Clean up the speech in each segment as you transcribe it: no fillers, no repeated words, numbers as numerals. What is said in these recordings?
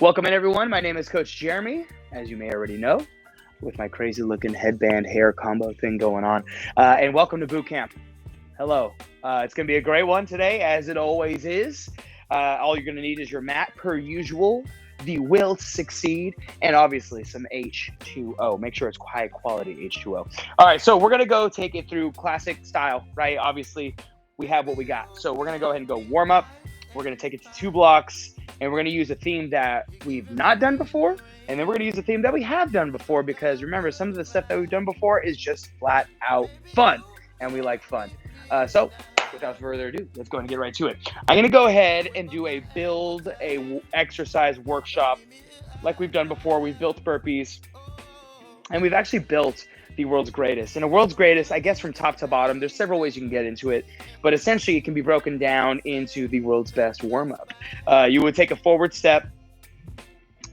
Welcome in, everyone. My name is Coach Jeremy, as you may already know, with my crazy looking headband hair combo thing going on. And welcome to Bootcamp. Hello. It's going to be a great one today, as it always is. All you're going to need is your mat, per usual, the will to succeed, and obviously some H2O. Make sure it's high quality H2O. All right, so we're going to go take it through classic style, right? Obviously, we have what we got. So we're going to go ahead and go warm up. We're going to take it to 2 blocks, and we're going to use a theme that we've not done before, and then we're going to use a theme that we have done before, because remember, some of the stuff that we've done before is just flat out fun, and we like fun. So without further ado, let's go ahead and get right to it. I'm going to go ahead and do a exercise workshop like we've done before. We've built burpees, and we've actually built the world's greatest. And a world's greatest, I guess from top to bottom, there's several ways you can get into it, but essentially it can be broken down into the world's best warm-up. You would take a forward step.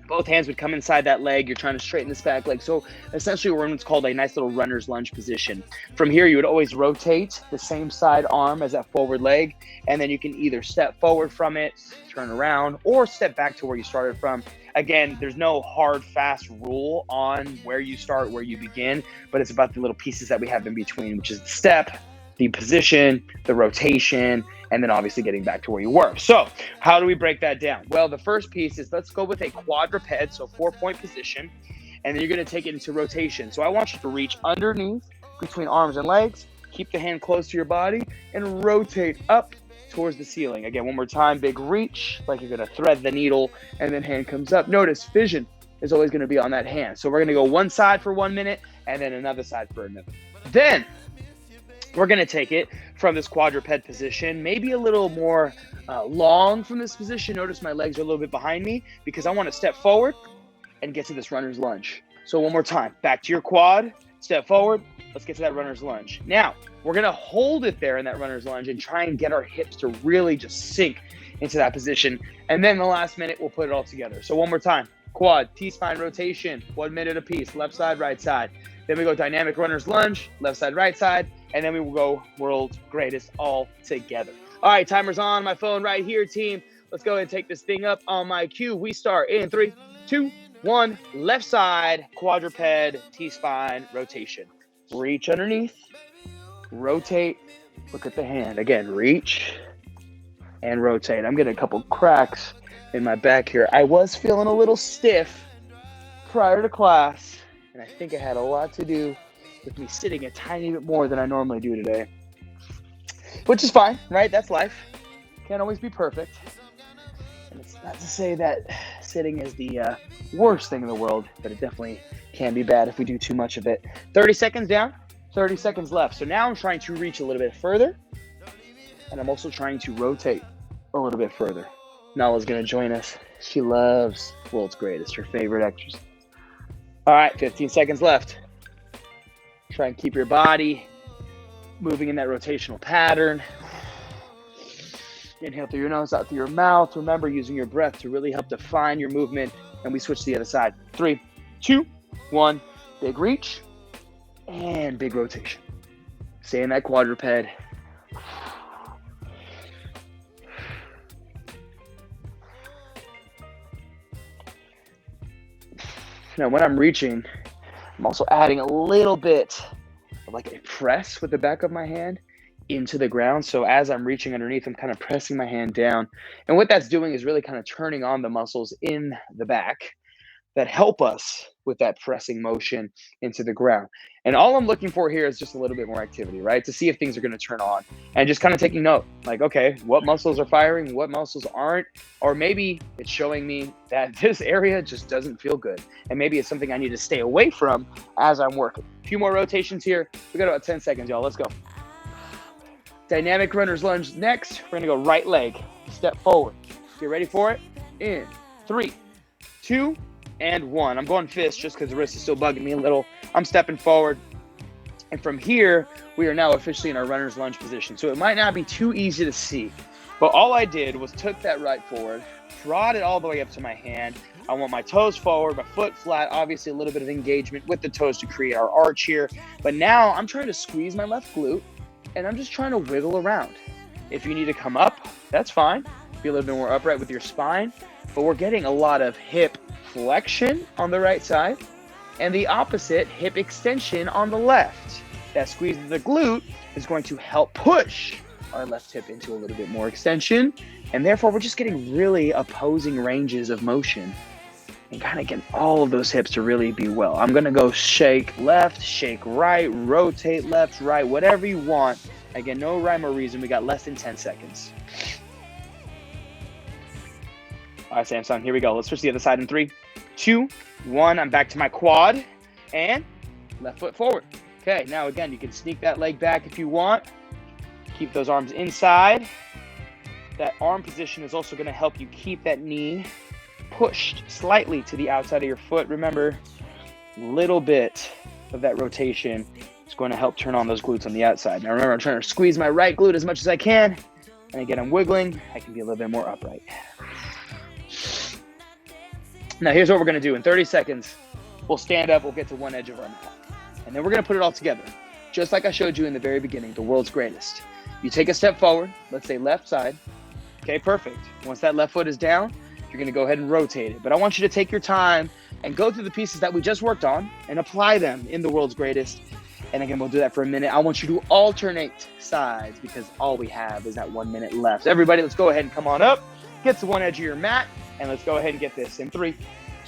Both hands would come inside that leg. You're trying to straighten this back leg. So essentially we're in what's called a nice little runner's lunge position. From here, you would always rotate the same side arm as that forward leg, and then you can either step forward from it, turn around, or step back to where you started from. Again, there's no hard, fast rule on where you start, where you begin, but it's about the little pieces that we have in between, which is the step, the position, the rotation, and then obviously getting back to where you were. So how do we break that down? Well, the first piece is, let's go with a quadruped, so 4-point position, and then you're going to take it into rotation. So I want you to reach underneath between arms and legs, keep the hand close to your body, and rotate up towards the ceiling. Again, one more time, big reach, like you're going to thread the needle, and then hand comes up. Notice vision is always going to be on that hand. So we're going to go one side for 1 minute, and then another side for a minute. Then we're going to take it from this quadruped position, maybe a little more long from this position. Notice my legs are a little bit behind me because I want to step forward and get to this runner's lunge. So one more time, back to your quad, step forward. Let's get to that runner's lunge. Now, we're going to hold it there in that runner's lunge and try and get our hips to really just sink into that position. And then the last minute, we'll put it all together. So one more time, quad, T-spine rotation, 1 minute apiece, left side, right side. Then we go dynamic runner's lunge, left side, right side, and then we will go world's greatest all together. All right, timer's on my phone right here, team. Let's go ahead and take this thing up on my cue. We start in 3, 2, 1. Left side, quadruped, T-spine rotation. Reach underneath, rotate, look at the hand. Again, reach and rotate. I'm getting a couple cracks in my back here. I was feeling a little stiff prior to class, and I think it had a lot to do with me sitting a tiny bit more than I normally do today, which is fine, right? That's life. Can't always be perfect. And it's not to say that sitting is the worst thing in the world, but it definitely can be bad if we do too much of it. 30 seconds down, 30 seconds left. So now I'm trying to reach a little bit further, and I'm also trying to rotate a little bit further. Nala's going to join us. She loves world's greatest, her favorite exercise. All right, 15 seconds left. Try and keep your body moving in that rotational pattern. Inhale through your nose, out through your mouth. Remember, using your breath to really help define your movement. And we switch to the other side. 3, 2, 1. Big reach and big rotation. Stay in that quadruped. Now, when I'm reaching, I'm also adding a little bit of like a press with the back of my hand into the ground. So as I'm reaching underneath, I'm kind of pressing my hand down. And what that's doing is really kind of turning on the muscles in the back that help us with that pressing motion into the ground. And all I'm looking for here is just a little bit more activity, right? To see if things are going to turn on, and just kind of taking note, like, okay, what muscles are firing, what muscles aren't, or maybe it's showing me that this area just doesn't feel good. And maybe it's something I need to stay away from as I'm working. A few more rotations here. We got about 10 seconds, y'all. Let's go. Dynamic runner's lunge next. We're gonna go right leg, step forward. Get ready for it. In 3, 2, and 1. I'm going fist just because the wrist is still bugging me a little. I'm stepping forward. And from here, we are now officially in our runner's lunge position. So it might not be too easy to see, but all I did was took that right forward, brought it all the way up to my hand. I want my toes forward, my foot flat, obviously a little bit of engagement with the toes to create our arch here. But now I'm trying to squeeze my left glute, and I'm just trying to wiggle around. If you need to come up, that's fine. Be a little bit more upright with your spine. but we're getting a lot of hip flexion on the right side and the opposite, hip extension on the left. That squeeze of the glute is going to help push our left hip into a little bit more extension, and therefore we're just getting really opposing ranges of motion and kind of getting all of those hips to really be well. I'm gonna go shake left, shake right, rotate left, right, whatever you want. Again, no rhyme or reason. We got less than 10 seconds. All right, Samsung, here we go. Let's switch to the other side in 3, 2, 1. I'm back to my quad and left foot forward. Okay, now again, you can sneak that leg back if you want. Keep those arms inside. That arm position is also gonna help you keep that knee pushed slightly to the outside of your foot. Remember, a little bit of that rotation is going to help turn on those glutes on the outside. Now remember, I'm trying to squeeze my right glute as much as I can. And again, I'm wiggling. I can be a little bit more upright. Now here's what we're going to do. In 30 seconds, we'll stand up. We'll get to one edge of our mat. And then we're going to put it all together. Just like I showed you in the very beginning, the world's greatest. You take a step forward. Let's say left side. Okay, perfect. Once that left foot is down, you're going to go ahead and rotate it. But I want you to take your time and go through the pieces that we just worked on and apply them in the world's greatest. And again, we'll do that for a minute. I want you to alternate sides because all we have is that 1 minute left. Everybody, let's go ahead and come on up. Get to one edge of your mat, and let's go ahead and get this in 3,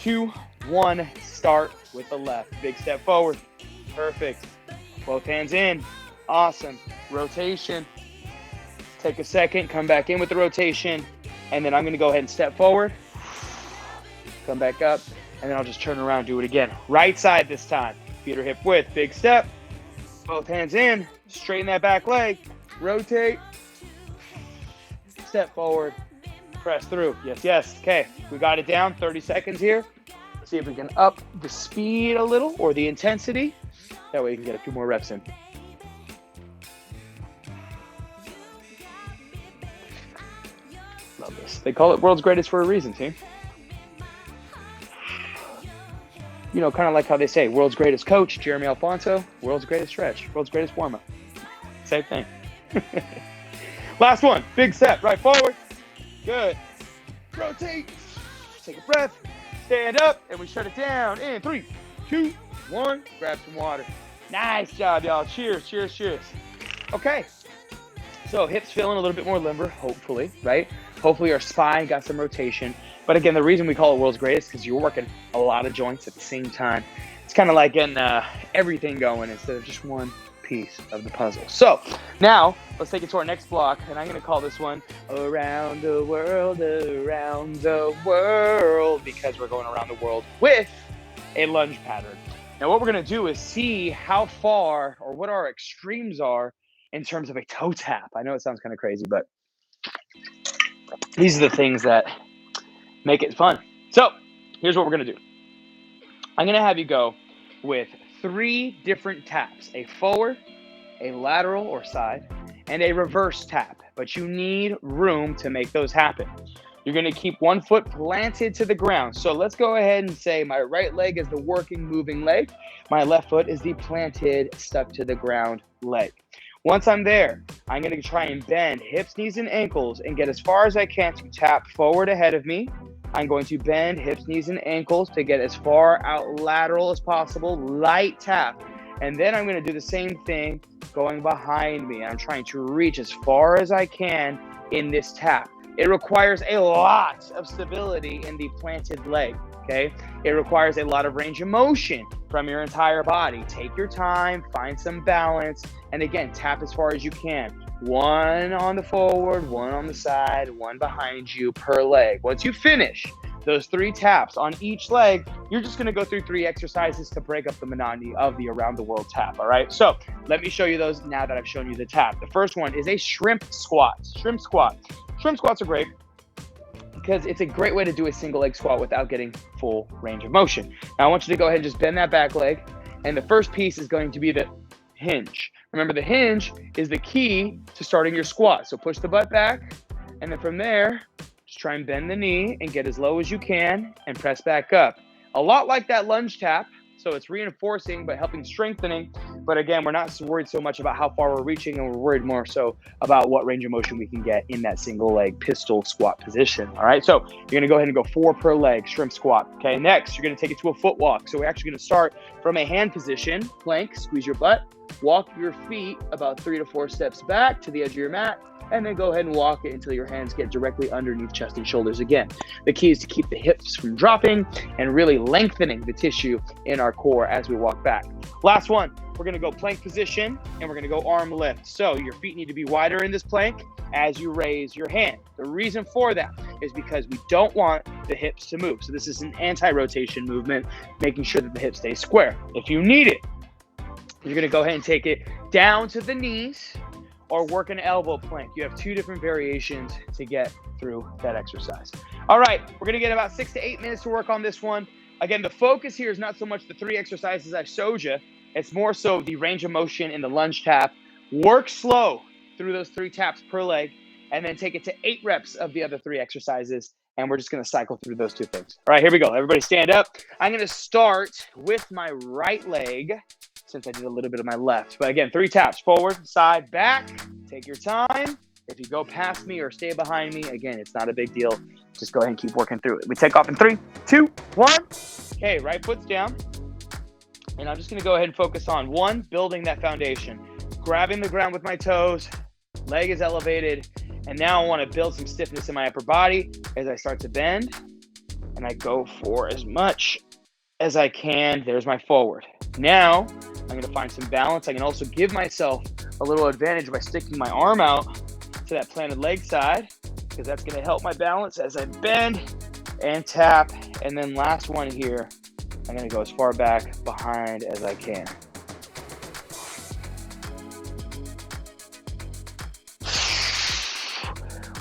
2, 1. Start with the left. Big step forward. Perfect. Both hands in. Awesome. Rotation. Take a second. Come back in with the rotation. And then I'm going to go ahead and step forward, come back up, and then I'll just turn around, do it again. Right side this time. Feet are hip width, big step. Both hands in, straighten that back leg, rotate, step forward, press through. Yes, yes. Okay, we got it down. 30 seconds here. Let's see if we can up the speed a little or the intensity. That way you can get a few more reps in. Love this. They call it world's greatest for a reason, team. You know, kind of like how they say, world's greatest coach, Jeremy Alfonso, world's greatest stretch, world's greatest warm-up. Same thing. Last one, big step, right forward. Good. Rotate. Take a breath. Stand up, and we shut it down in 3, 2, 1. Grab some water. Nice job, y'all. Cheers, cheers, cheers. Okay. So hips feeling a little bit more limber, hopefully, right? Hopefully our spine got some rotation. But again, the reason we call it world's greatest is because you're working a lot of joints at the same time. It's kind of like getting everything going instead of just one piece of the puzzle. So now let's take it to our next block, and I'm going to call this one Around the World, because we're going around the world with a lunge pattern. Now what we're going to do is see how far or what our extremes are in terms of a toe tap. I know it sounds kind of crazy, but these are the things that make it fun. So here's what we're going to do. I'm going to have you go with 3 different taps, a forward, a lateral or side, and a reverse tap. But you need room to make those happen. You're going to keep one foot planted to the ground. So let's go ahead and say my right leg is the working, moving leg. My left foot is the planted, stuck to the ground leg. Once I'm there, I'm going to try and bend hips, knees, and ankles and get as far as I can to tap forward ahead of me. I'm going to bend hips, knees, and ankles to get as far out lateral as possible, light tap. And then I'm going to do the same thing going behind me. I'm trying to reach as far as I can in this tap. It requires a lot of stability in the planted leg, okay? It requires a lot of range of motion from your entire body. Take your time, find some balance, and again, tap as far as you can. 1 on the forward, 1 on the side, 1 behind you per leg. Once you finish those 3 taps on each leg, you're just gonna go through 3 exercises to break up the monotony of the around the world tap, all right? So let me show you those now that I've shown you the tap. The first one is a shrimp squat. Shrimp squat. Shrimp squats are great because it's a great way to do a single leg squat without getting full range of motion. Now I want you to go ahead and just bend that back leg, and the first piece is going to be the hinge. Remember, the hinge is the key to starting your squat. So push the butt back, and then from there, just try and bend the knee and get as low as you can and press back up. A lot like that lunge tap. So it's reinforcing but helping strengthening. But again, we're not worried so much about how far we're reaching, and we're worried more so about what range of motion we can get in that single leg pistol squat position. All right, so you're gonna go ahead and go 4 per leg, shrimp squat. Okay, next, you're gonna take it to a foot walk. So we're actually gonna start from a hand position, plank, squeeze your butt, walk your feet about 3 to 4 steps back to the edge of your mat, and then go ahead and walk it until your hands get directly underneath chest and shoulders again. The key is to keep the hips from dropping and really lengthening the tissue in our core as we walk back. Last one, we're gonna go plank position, and we're gonna go arm lift. So your feet need to be wider in this plank as you raise your hand. The reason for that is because we don't want the hips to move. So this is an anti-rotation movement, making sure that the hips stay square. If you need it, you're gonna go ahead and take it down to the knees or work an elbow plank. You have 2 different variations to get through that exercise. All right, we're gonna get about 6 to 8 minutes to work on this one. Again, the focus here is not so much the 3 exercises I showed you, it's more so the range of motion in the lunge tap. Work slow through those 3 taps per leg, and then take it to 8 reps of the other 3 exercises, and we're just gonna cycle through those 2 things. All right, here we go. Everybody stand up. I'm gonna start with my right leg, since I did a little bit of my left. But again, 3 taps, forward, side, back. Take your time. If you go past me or stay behind me, again, it's not a big deal. Just go ahead and keep working through it. We take off in 3, 2, 1. Okay, right foot's down. And I'm just gonna go ahead and focus on 1, building that foundation. Grabbing the ground with my toes, leg is elevated. And now I wanna build some stiffness in my upper body as I start to bend. And I go for as much as I can. There's my forward. Now, I'm gonna find some balance. I can also give myself a little advantage by sticking my arm out to that planted leg side, because that's gonna help my balance as I bend and tap. And then last one here, I'm gonna go as far back behind as I can.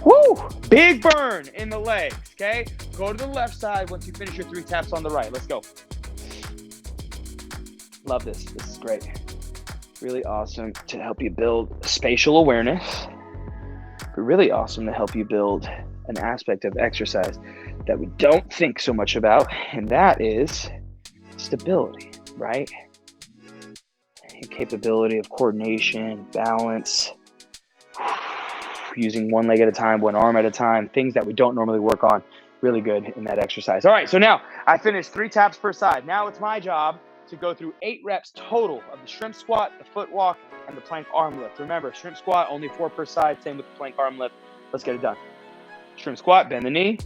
Woo! Big burn in the legs, okay? Go to the left side once you finish your 3 taps on the right. Let's go. Love this. This is great. Really awesome to help you build spatial awareness, but really awesome to help you build an aspect of exercise that we don't think so much about, and that is stability, right? And capability of coordination, balance, using one leg at a time, one arm at a time, things that we don't normally work on. Really good in that exercise. All right, so now I finished 3 taps per side. Now it's my job to go through 8 reps total of the shrimp squat, the foot walk, and the plank arm lift. Remember, shrimp squat, only 4 per side, same with the plank arm lift. Let's get it done. Shrimp squat, bend the knee,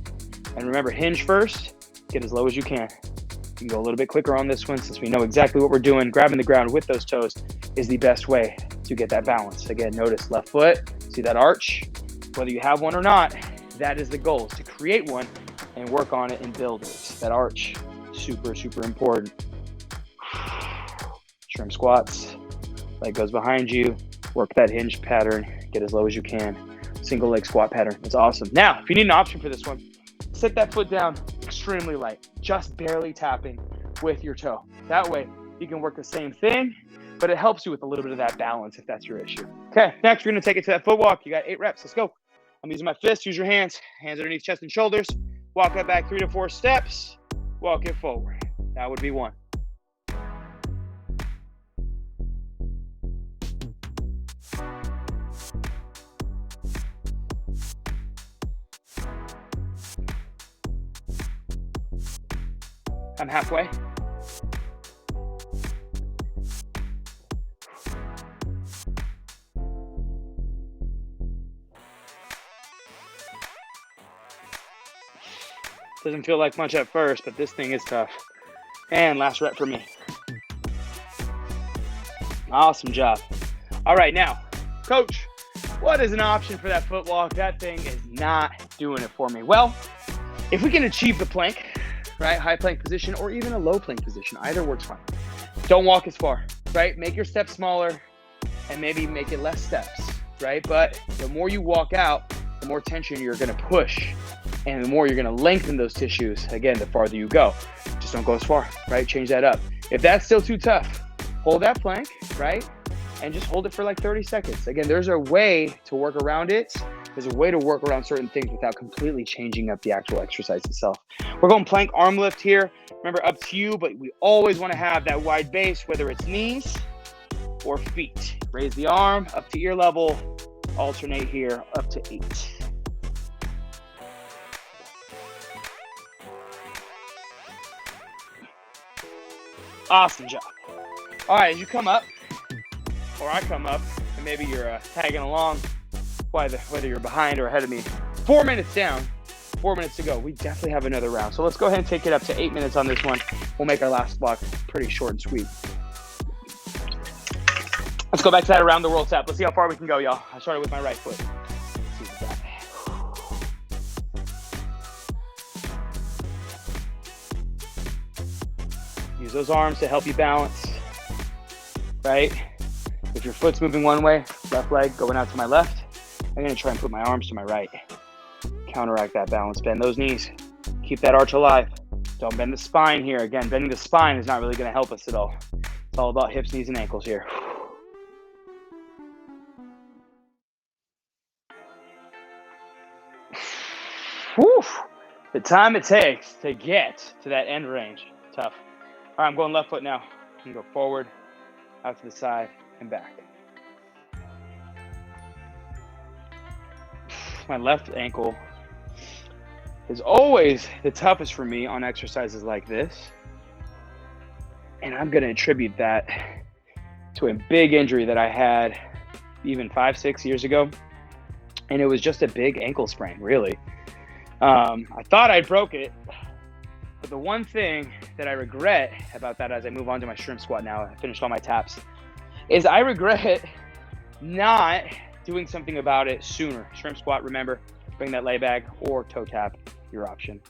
and remember, hinge first, get as low as you can. You can go a little bit quicker on this one since we know exactly what we're doing. Grabbing the ground with those toes is the best way to get that balance. Again, notice left foot, see that arch? Whether you have one or not, that is the goal, is to create one and work on it and build it. That arch, super, super important. Shrimp squats, leg goes behind you, work that hinge pattern, get as low as you can. Single leg squat pattern, it's awesome. Now, if you need an option for this one, sit that foot down extremely light, just barely tapping with your toe. That way, you can work the same thing, but it helps you with a little bit of that balance if that's your issue. Okay, next we're gonna take it to that foot walk. You got 8 reps, let's go. I'm using my fists, use your hands underneath chest and shoulders. Walk that back 3 to 4 steps, walk it forward. That would be 1. I'm halfway. Doesn't feel like much at first, but this thing is tough. And last rep for me. Awesome job. All right, now, coach, what is an option for that foot walk? That thing is not doing it for me. Well, if we can achieve the plank, right? High plank position or even a low plank position, either works fine. Don't walk as far, right? Make your steps smaller and maybe make it less steps, right? But the more you walk out, the more tension you're gonna push and the more you're gonna lengthen those tissues, again, the farther you go. Just don't go as far, right? Change that up. If that's still too tough, hold that plank, right? And just hold it for like 30 seconds. Again, there's a way to work around it. There's a way to work around certain things without completely changing up the actual exercise itself. We're going plank arm lift here. Remember, up to you, but we always want to have that wide base, whether it's knees or feet. Raise the arm up to ear level. Alternate here up to 8. Awesome job. All right, as you come up, or I come up, and maybe you're tagging along, whether you're behind or ahead of me. 4 minutes down, 4 minutes to go. We definitely have another round. So let's go ahead and take it up to 8 minutes on this one. We'll make our last block pretty short and sweet. Let's go back to that around the world tap. Let's see how far we can go, y'all. I started with my right foot. Let's see what's that. Use those arms to help you balance, right? If your foot's moving one way, left leg going out to my left, I'm gonna try and put my arms to my right. Counteract that balance, bend those knees. Keep that arch alive. Don't bend the spine here. Again, bending the spine is not really gonna help us at all. It's all about hips, knees, and ankles here. Whew. The time it takes to get to that end range, tough. All right, I'm going left foot now. I'm gonna go forward, out to the side, and back. My left ankle is always the toughest for me on exercises like this. And I'm gonna attribute that to a big injury that I had even 5-6 years ago. And it was just a big ankle sprain, really. I thought I broke it, but the one thing that I regret about that as I move on to my shrimp squat now, I finished all my taps, is I regret not doing something about it sooner. Shrimp squat, remember, bring that lay bag or toe tap, your option.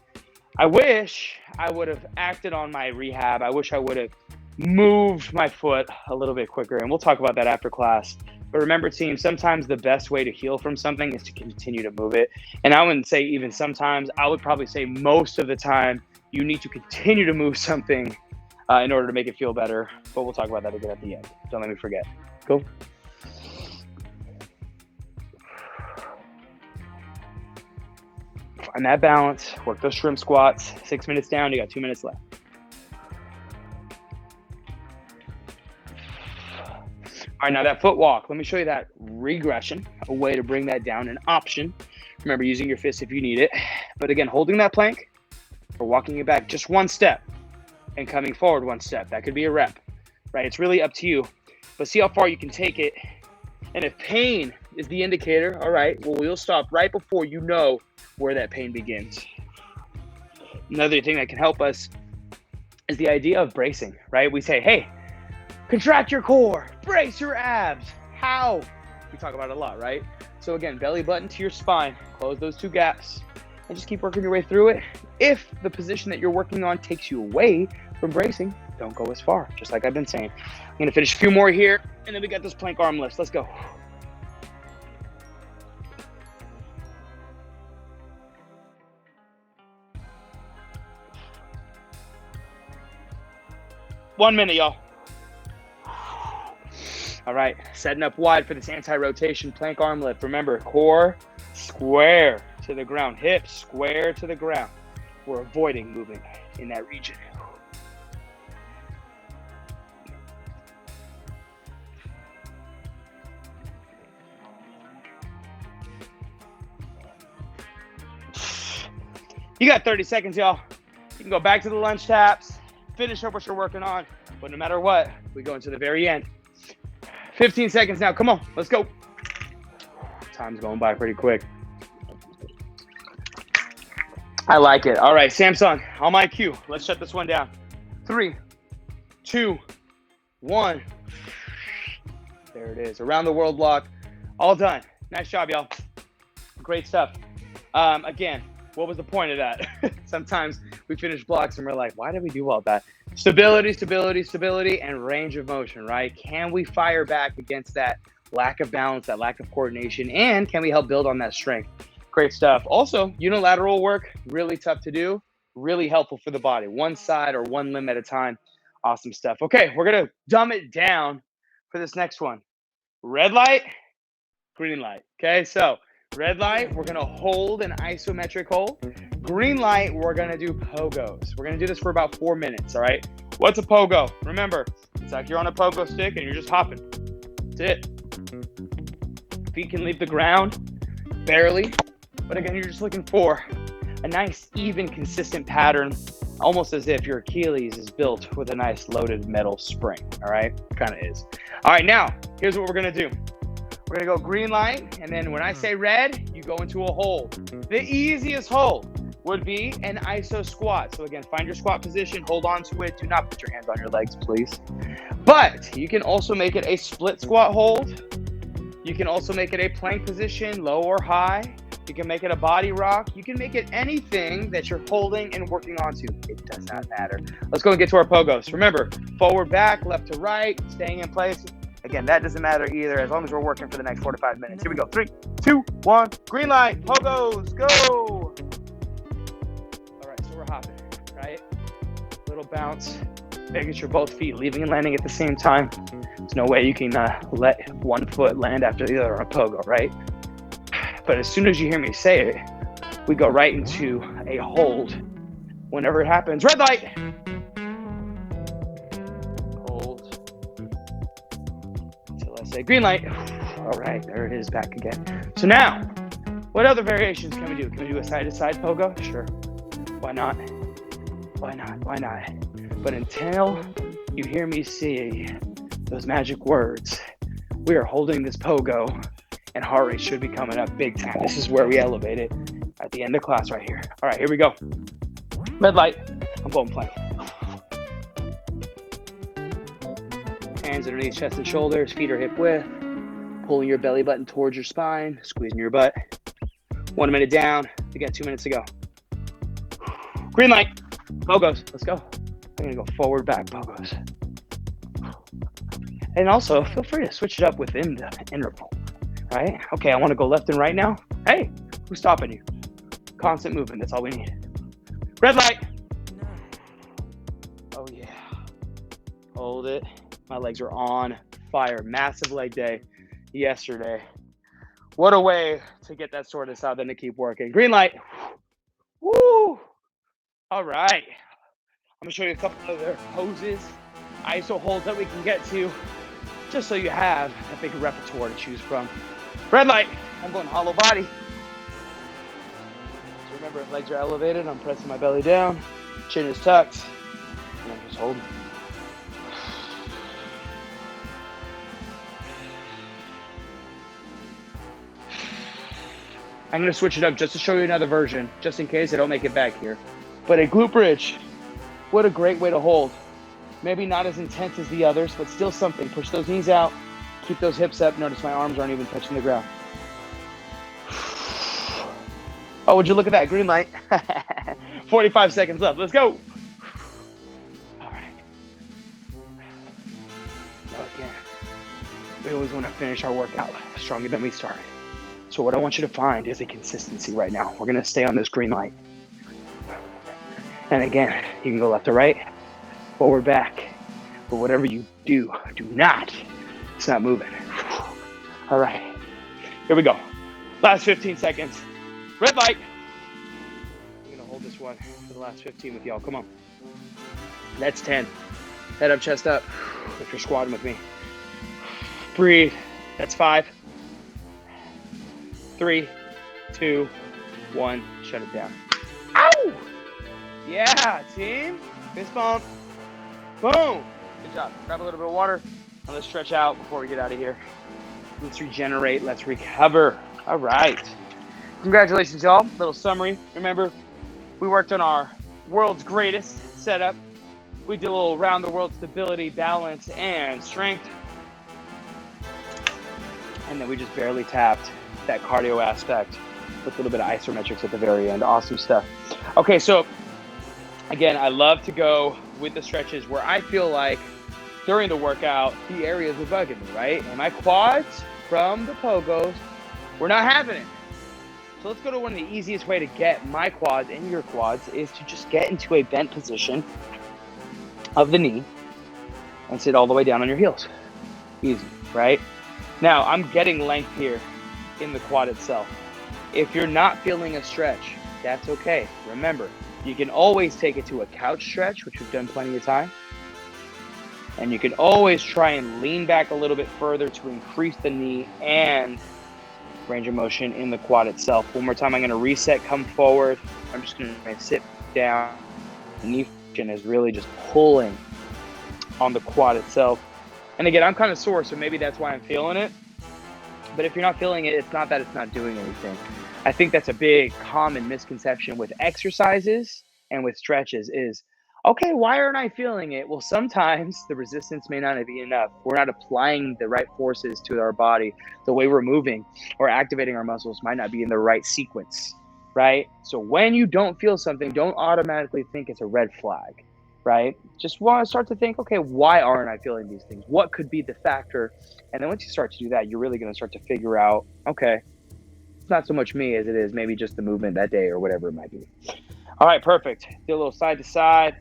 I wish I would have acted on my rehab. I wish I would have moved my foot a little bit quicker, and we'll talk about that after class. But remember, team, sometimes the best way to heal from something is to continue to move it. And I wouldn't say even sometimes, I would probably say most of the time, you need to continue to move something in order to make it feel better. But we'll talk about that again at the end. Don't let me forget. Cool? Find that balance. Work those shrimp squats. 6 minutes down. You got 2 minutes left. All right, now that foot walk, let me show you that regression, a way to bring that down, an option. Remember, using your fist if you need it. But again, holding that plank or walking it back just one step and coming forward one step. That could be a rep, right? It's really up to you. But see how far you can take it. And if pain is the indicator, all right, well, we'll stop right before you know where that pain begins. Another thing that can help us is the idea of bracing, right? We say, hey, contract your core, brace your abs. How? We talk about it a lot, right? So again, belly button to your spine, close those 2 gaps, and just keep working your way through it. If the position that you're working on takes you away from bracing, don't go as far, just like I've been saying. I'm gonna finish a few more here, and then we got those plank arm lifts. Let's go. One minute, y'all. All right, setting up wide for this anti-rotation plank arm lift. Remember, core square to the ground, hips square to the ground. We're avoiding moving in that region. You got 30 seconds, y'all. You can go back to the lunge taps, finish up what you're working on, but no matter what, we go into the very end. 15 seconds now. Come on, let's go. Time's going by pretty quick. I like it. All right, Samsung, on my cue. Let's shut this one down. 3, 2, 1. There it is. Around the world block. All done. Nice job, y'all. Great stuff. Again, what was the point of that? Sometimes we finish blocks and we're like, why did we do all that? Stability, stability, stability, and range of motion, right? Can we fire back against that lack of balance, that lack of coordination, and can we help build on that strength? Great stuff. Also, unilateral work, really tough to do, really helpful for the body. One side or one limb at a time. Awesome stuff. Okay, we're going to dumb it down for this next one. Red light, green light. Okay, so red light, we're going to hold an isometric hold. Green light, we're going to do pogos. We're going to do this for about 4 minutes, all right? What's a pogo? Remember, it's like you're on a pogo stick and you're just hopping. That's it. Feet can leave the ground, barely. But again, you're just looking for a nice, even, consistent pattern, almost as if your Achilles is built with a nice loaded metal spring, all right? Kind of is. All right, now, here's what we're gonna do. We're gonna go green light, and then when I say red, you go into a hold. The easiest hold would be an iso squat. So again, find your squat position, hold on to it. Do not put your hands on your legs, please. But you can also make it a split squat hold. You can also make it a plank position, low or high. You can make it a body rock. You can make it anything that you're holding and working onto. It does not matter. Let's go and get to our pogos. Remember, forward, back, left to right, staying in place. Again, that doesn't matter either, as long as we're working for the next 4 to 5 minutes. Here we go. 3, 2, 1. Green light. Pogos. Go. All right, so we're hopping, right? Little bounce. Making sure both feet leaving and landing at the same time. There's no way you can let one foot land after the other on a pogo, right? But as soon as you hear me say it, we go right into a hold. Whenever it happens, red light. Hold. Until I say green light. All right, there it is, back again. So now, what other variations can we do? Can we do a side-to-side pogo? Sure. Why not? Why not? Why not? But until you hear me say those magic words, we are holding this pogo, and heart rate should be coming up big time. This is where we elevate it at the end of class right here. All right, here we go. Red light. I'm going plank. Hands underneath chest and shoulders, feet are hip width. Pulling your belly button towards your spine, squeezing your butt. 1 minute down. We got 2 minutes to go. Green light. Pogos. Let's go. I'm going to go forward, back, pogos. And also, feel free to switch it up within the interval, right? Okay, I want to go left and right now. Hey, who's stopping you? Constant movement, that's all we need. Red light. Oh, yeah. Hold it. My legs are on fire. Massive leg day yesterday. What a way to get that soreness out than to keep working. Green light. Woo! All right. I'm going to show you a couple other poses, iso holds that we can get to, just so you have a big repertoire to choose from. Red light. I'm going hollow body. So remember, if legs are elevated, I'm pressing my belly down, chin is tucked, and I'm just holding. I'm going to switch it up just to show you another version, just in case I don't make it back here. But a glute bridge, what a great way to hold. Maybe not as intense as the others, but still something. Push those knees out, keep those hips up. Notice my arms aren't even touching the ground. Oh, would you look at that, green light. 45 seconds left, let's go. All right. Now again, we always want to finish our workout stronger than we started. So what I want you to find is a consistency right now. We're gonna stay on this green light. And again, you can go left to right, forward, back. But whatever you do, do not stop moving. All right, here we go. Last 15 seconds. Red light. I'm gonna hold this one for the last 15 with y'all, come on. That's 10. Head up, chest up, if you're squatting with me. Breathe, that's 5. 3, 2, 1, shut it down. Ow! Yeah, team. Fist bump. Boom. Good job. Grab a little bit of water and let's stretch out before we get out of here. Let's regenerate. Let's recover. All right. Congratulations, y'all. Little summary. Remember, we worked on our world's greatest setup. We did a little round the world stability, balance, and strength. And then we just barely tapped that cardio aspect with a little bit of isometrics at the very end. Awesome stuff. Okay, so again, I love to go with the stretches where I feel like during the workout, the areas were bugging me, right? And my quads from the pogos were not having it. So let's go to one of the easiest way to get my quads and your quads is to just get into a bent position of the knee and sit all the way down on your heels. Easy, right? Now, I'm getting length here in the quad itself. If you're not feeling a stretch, that's okay. Remember, you can always take it to a couch stretch, which we've done plenty of time. And you can always try and lean back a little bit further to increase the knee and range of motion in the quad itself. One more time, I'm going to reset, come forward. I'm just going to sit down. The knee function is really just pulling on the quad itself. And again, I'm kind of sore, so maybe that's why I'm feeling it. But if you're not feeling it, it's not that it's not doing anything. I think that's a big common misconception with exercises and with stretches is, okay, why aren't I feeling it? Well, sometimes the resistance may not be enough. We're not applying the right forces to our body. The way we're moving or activating our muscles might not be in the right sequence, right? So when you don't feel something, don't automatically think it's a red flag, right? Just want to start to think, okay, why aren't I feeling these things? What could be the factor? And then once you start to do that, you're really going to start to figure out, okay, it's not so much me as it is maybe just the movement that day or whatever it might be. All right, perfect. Do a little side to side.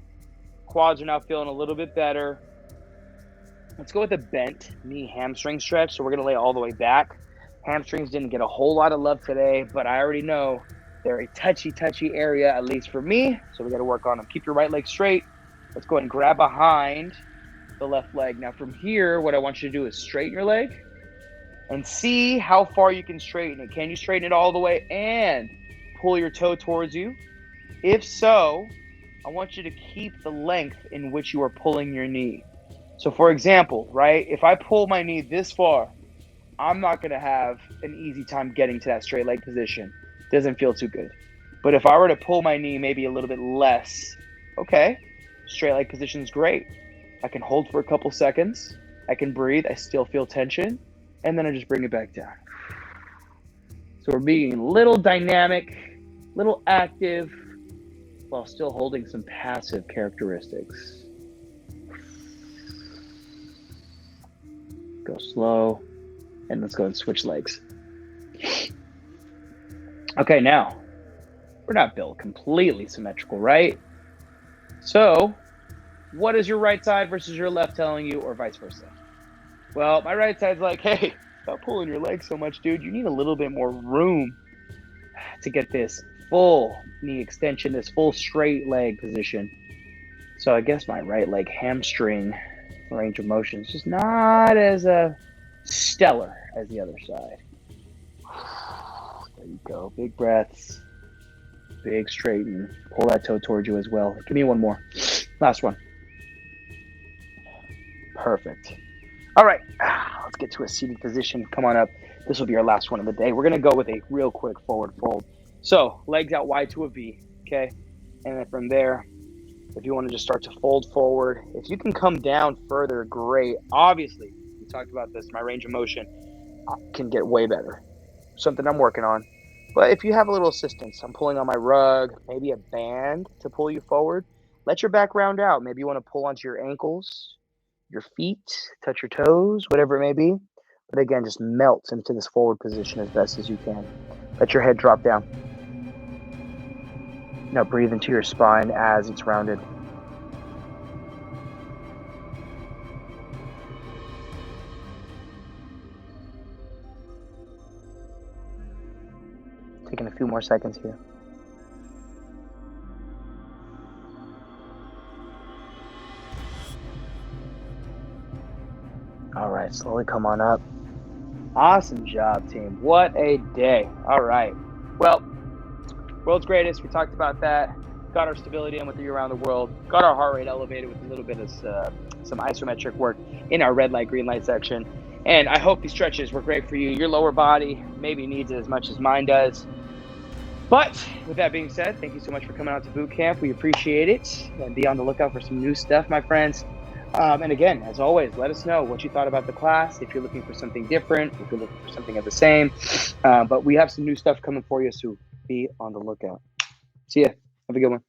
Quads are now feeling a little bit better. Let's go with a bent knee hamstring stretch. So we're going to lay all the way back. Hamstrings didn't get a whole lot of love today, but I already know they're a touchy area, at least for me. So we got to work on them. Keep your right leg straight. Let's go ahead and grab behind the left leg. Now from here, what I want you to do is straighten your leg and see how far you can straighten it. Can you straighten it all the way and pull your toe towards you? If so, I want you to keep the length in which you are pulling your knee. So for example, right, if I pull my knee this far, I'm not going to have an easy time getting to that straight leg position. Doesn't feel too good. But if I were to pull my knee maybe a little bit less, okay, straight leg position is great. I can hold for a couple seconds. I can breathe. I still feel tension. And then I just bring it back down. So we're being a little dynamic, little active, while still holding some passive characteristics. Go slow. And let's go and switch legs. Okay, now, we're not built completely symmetrical, right? So, what is your right side versus your left telling you, or vice versa? Well, my right side's like, hey, stop pulling your leg so much, dude. You need a little bit more room to get this full knee extension, this full straight leg position. So I guess my right leg hamstring range of motion is just not as stellar as the other side. There you go. Big breaths. Big straighten. Pull that toe towards you as well. Give me one more. Last one. Perfect. All right. Let's get to a seated position. Come on up. This will be our last one of the day. We're going to go with a real quick forward fold. So legs out wide to a V. Okay. And then from there, if you want to just start to fold forward, if you can come down further, great. Obviously, we talked about this. My range of motion can get way better. Something I'm working on. But if you have a little assistance, I'm pulling on my rug, maybe a band to pull you forward. Let your back round out. Maybe you want to pull onto your ankles, your feet, touch your toes, whatever it may be. But again, just melt into this forward position as best as you can. Let your head drop down. Now breathe into your spine as it's rounded. Taking a few more seconds here. All right, slowly come on up. Awesome job, team. What a day. All right. Well, world's greatest. We talked about that. Got our stability in with you around the world. Got our heart rate elevated with a little bit of some isometric work in our red light, green light section. And I hope these stretches were great for you. Your lower body maybe needs it as much as mine does. But with that being said, thank you so much for coming out to boot camp. We appreciate it. And be on the lookout for some new stuff, my friends. And again, as always, let us know what you thought about the class. If you're looking for something different, if you're looking for something of the same. But we have some new stuff coming for you, so be on the lookout. See ya. Have a good one.